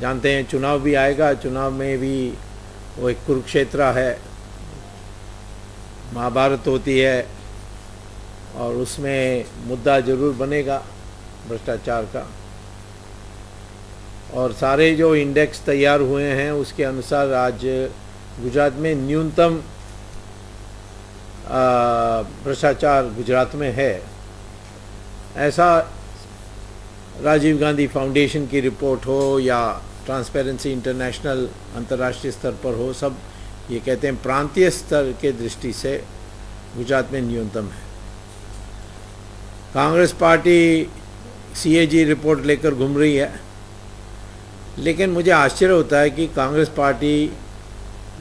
जानते हैं चुनाव भी आएगा, चुनाव में भी वो एक कुरुक्षेत्र है, महाभारत होती है और उसमें मुद्दा जरूर बनेगा भ्रष्टाचार का। और सारे जो इंडेक्स तैयार हुए हैं उसके अनुसार आज गुजरात में न्यूनतम भ्रष्टाचार गुजरात में है, ऐसा राजीव गांधी फाउंडेशन की रिपोर्ट हो या ट्रांसपेरेंसी इंटरनेशनल अंतर्राष्ट्रीय स्तर पर हो, सब ये कहते हैं प्रांतीय स्तर के दृष्टि से गुजरात में न्यूनतम है। कांग्रेस पार्टी CAG रिपोर्ट लेकर घूम रही है, लेकिन मुझे आश्चर्य होता है कि कांग्रेस पार्टी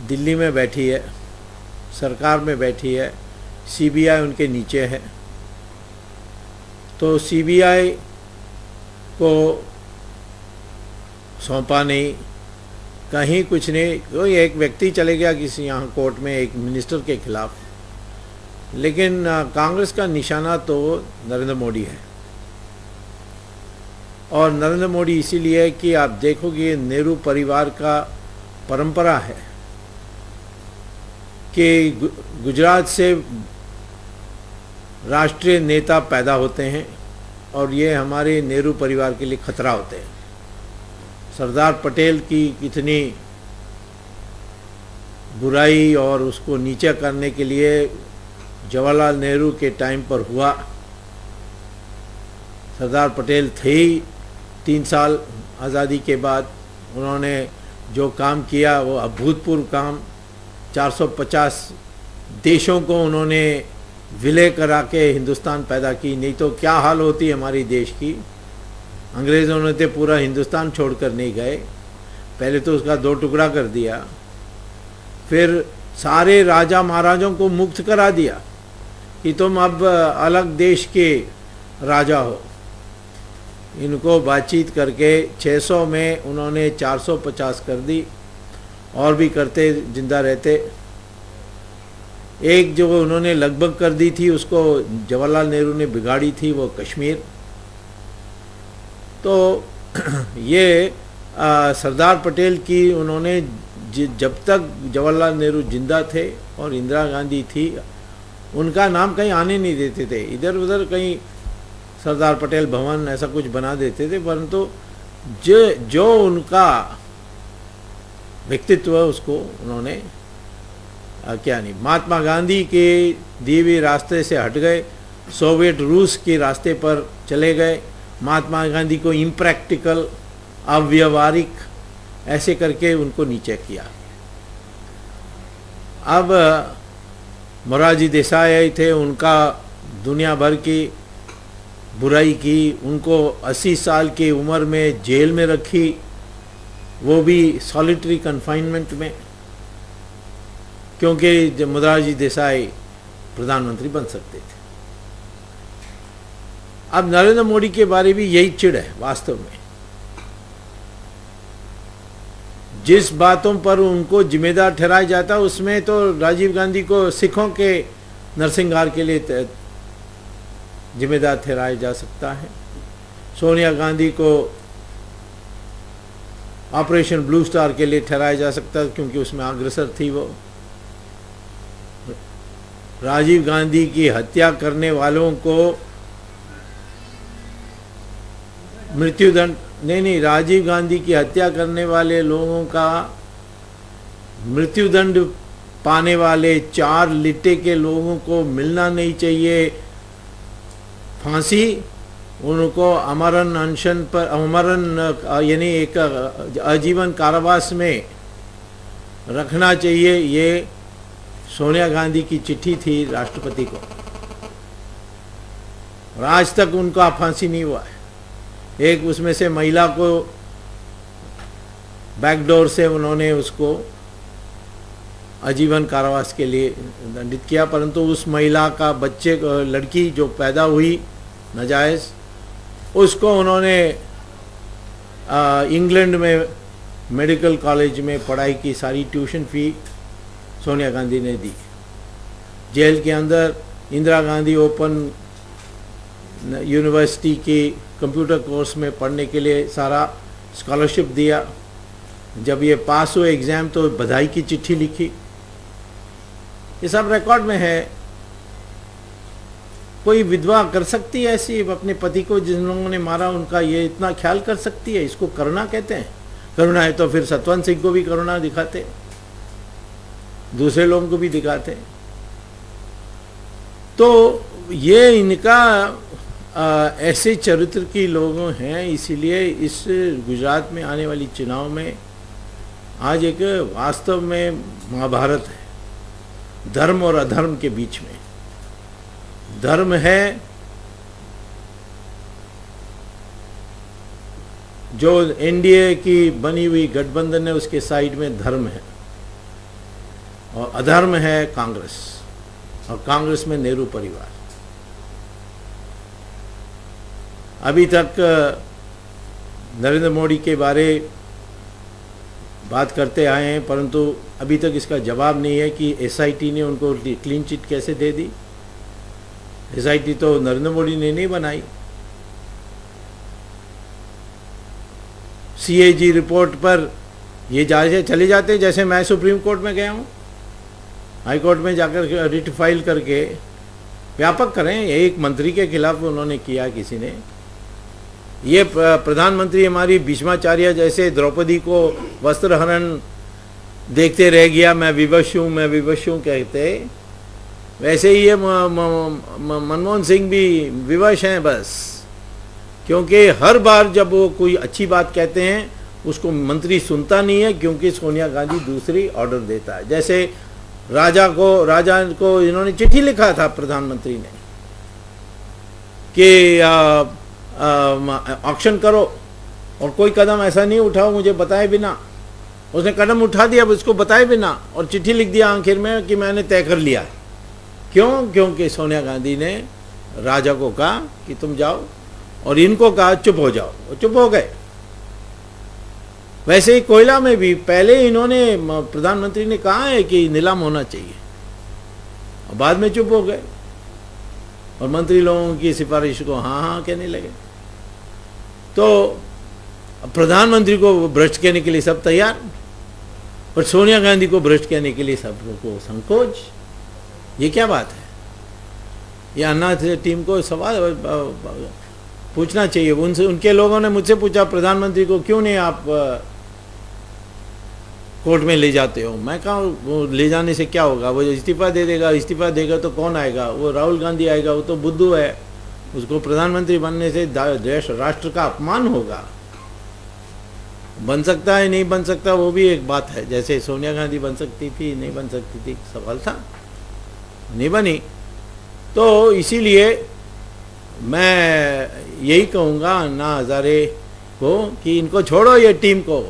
दिल्ली में बैठी है, सरकार में बैठी है, CBI उनके नीचे है, तो CBI को सौंपा नहीं, कहीं कुछ नहीं। कोई एक व्यक्ति चले गया किसी यहाँ कोर्ट में एक मिनिस्टर के खिलाफ, लेकिन कांग्रेस का निशाना तो नरेंद्र मोदी है। और नरेंद्र मोदी इसीलिए कि आप देखोगे नेहरू परिवार का परंपरा है कि गुजरात से राष्ट्रीय नेता पैदा होते हैं और ये हमारे नेहरू परिवार के लिए खतरा होते हैं। सरदार पटेल की कितनी बुराई और उसको नीचे करने के लिए जवाहरलाल नेहरू के टाइम पर हुआ। सरदार पटेल थे ही 3 साल आज़ादी के बाद, उन्होंने जो काम किया वो अभूतपूर्व काम, 450 देशों को उन्होंने विलय करा के हिंदुस्तान पैदा की, नहीं तो क्या हाल होती हमारी देश की। अंग्रेज़ों ने तो पूरा हिंदुस्तान छोड़कर नहीं गए, पहले तो उसका 2 टुकड़ा कर दिया, फिर सारे राजा महाराजों को मुक्त करा दिया कि तुम अब अलग देश के राजा हो। इनको बातचीत करके 600 में उन्होंने 450 कर दी, और भी करते जिंदा रहते। एक जो उन्होंने लगभग कर दी थी उसको जवाहरलाल नेहरू ने बिगाड़ी थी, वो कश्मीर। तो ये सरदार पटेल की उन्होंने जब तक जवाहरलाल नेहरू जिंदा थे और इंदिरा गांधी थी, उनका नाम कहीं आने नहीं देते थे, इधर उधर कहीं सरदार पटेल भवन ऐसा कुछ बना देते थे, परंतु जो उनका व्यक्तित्व उसको उन्होंने क्या नहीं, महात्मा गांधी के दिए हुए रास्ते से हट गए, सोवियत रूस के रास्ते पर चले गए। महात्मा गांधी को इम्प्रैक्टिकल, अव्यवहारिक ऐसे करके उनको नीचे किया। अब मोरारजी देसाई थे, उनका दुनिया भर की बुराई की, उनको 80 साल की उम्र में जेल में रखी, वो भी सॉलिटरी कन्फाइनमेंट में, क्योंकि मोरारजी देसाई प्रधानमंत्री बन सकते थे। अब नरेंद्र मोदी के बारे में यही चिढ़ है वास्तव में। जिस बातों पर उनको जिम्मेदार ठहराया जाता उसमें तो राजीव गांधी को सिखों के नरसंहार के लिए जिम्मेदार ठहराया जा सकता है, सोनिया गांधी को ऑपरेशन ब्लू स्टार के लिए ठहराया जा सकता है क्योंकि उसमें अग्रसर थी वो। राजीव गांधी की हत्या करने वालों को मृत्युदंड नहीं, राजीव गांधी की हत्या करने वाले लोगों का मृत्युदंड पाने वाले 4 लिट्टे के लोगों को मिलना नहीं चाहिए फांसी, उनको अमरण अनशन पर, अमरण यानी एक आजीवन कारावास में रखना चाहिए। ये सोनिया गांधी की चिट्ठी थी राष्ट्रपति को, और आज तक उनका फांसी नहीं हुआ है। एक उसमें से महिला को बैकडोर से उन्होंने उसको आजीवन कारावास के लिए दंडित किया, परंतु उस महिला का बच्चे, लड़की जो पैदा हुई नाजायज़, उसको उन्होंने इंग्लैंड में मेडिकल कॉलेज में पढ़ाई की सारी ट्यूशन फ़ी सोनिया गांधी ने दी। जेल के अंदर इंदिरा गांधी ओपन यूनिवर्सिटी की कंप्यूटर कोर्स में पढ़ने के लिए सारा स्कॉलरशिप दिया। जब ये पास हुए एग्ज़ाम तो बधाई की चिट्ठी लिखी, ये सब रिकॉर्ड में है। कोई विधवा कर सकती है ऐसी, अपने पति को जिन लोगों ने मारा उनका ये इतना ख्याल कर सकती है? इसको करुणा कहते हैं? करुणा है तो फिर सतवंत सिंह को भी करुणा दिखाते, दूसरे लोगों को भी दिखाते। तो ये इनका ऐसे चरित्र की लोग हैं, इसीलिए इस गुजरात में आने वाली चुनाव में आज एक वास्तव में महाभारत है धर्म और अधर्म के बीच में। धर्म है जो एनडीए की बनी हुई गठबंधन है उसके साइड में धर्म है, और अधर्म है कांग्रेस, और कांग्रेस में नेहरू परिवार। अभी तक नरेंद्र मोदी के बारे बात करते आए हैं, परंतु अभी तक इसका जवाब नहीं है कि एसआईटी ने उनको क्लीन चिट कैसे दे दी। एसआईटी तो नरेंद्र मोदी ने नहीं बनाई। सीएजी रिपोर्ट पर ये चले जाते, जैसे मैं सुप्रीम कोर्ट में गया हूँ, हाई कोर्ट में जाकर रिट फाइल करके व्यापक करें। एक मंत्री के खिलाफ उन्होंने किया किसी ने। ये प्रधानमंत्री हमारी भीष्माचार्य जैसे द्रौपदी को वस्त्र हरण देखते रह गया, मैं विवश हूँ कहते, वैसे ही ये मनमोहन सिंह भी विवश हैं बस। क्योंकि हर बार जब वो कोई अच्छी बात कहते हैं उसको मंत्री सुनता नहीं है, क्योंकि सोनिया गांधी दूसरी ऑर्डर देता है। जैसे राजा को इन्होंने चिट्ठी लिखा था प्रधानमंत्री ने कि ऑक्शन करो, और कोई कदम ऐसा नहीं उठाओ मुझे बताए बिना। उसने कदम उठा दिया उसको बताए बिना, और चिट्ठी लिख दिया आखिर में कि मैंने तय कर लिया। क्यों? क्योंकि सोनिया गांधी ने राजा को कहा कि तुम जाओ, और इनको कहा चुप हो जाओ, वो चुप हो गए। वैसे ही कोयला में भी पहले इन्होंने प्रधानमंत्री ने कहा है कि नीलाम होना चाहिए, और बाद में चुप हो गए, और मंत्री लोगों की सिफारिश को हाँ हाँ कहने लगे। तो प्रधानमंत्री को भ्रष्ट कहने के लिए सब तैयार, पर सोनिया गांधी को भ्रष्ट कहने के लिए सबको संकोच। ये क्या बात है? ये अन्ना टीम को सवाल पूछना चाहिए उनसे। उनके लोगों ने मुझसे पूछा प्रधानमंत्री को क्यों नहीं आप कोर्ट में ले जाते हो। मैं कहा वो ले जाने से क्या होगा, वो इस्तीफा दे देगा, इस्तीफा देगा तो कौन आएगा? वो राहुल गांधी आएगा, वो तो बुद्धू है, उसको प्रधानमंत्री बनने से देश राष्ट्र का अपमान होगा। बन सकता है नहीं बन सकता वो भी एक बात है, जैसे सोनिया गांधी बन सकती थी नहीं बन सकती थी, सवाल था, नहीं बनी। तो इसीलिए मैं यही कहूँगा अन्ना हजारे को कि इनको छोड़ो ये टीम को,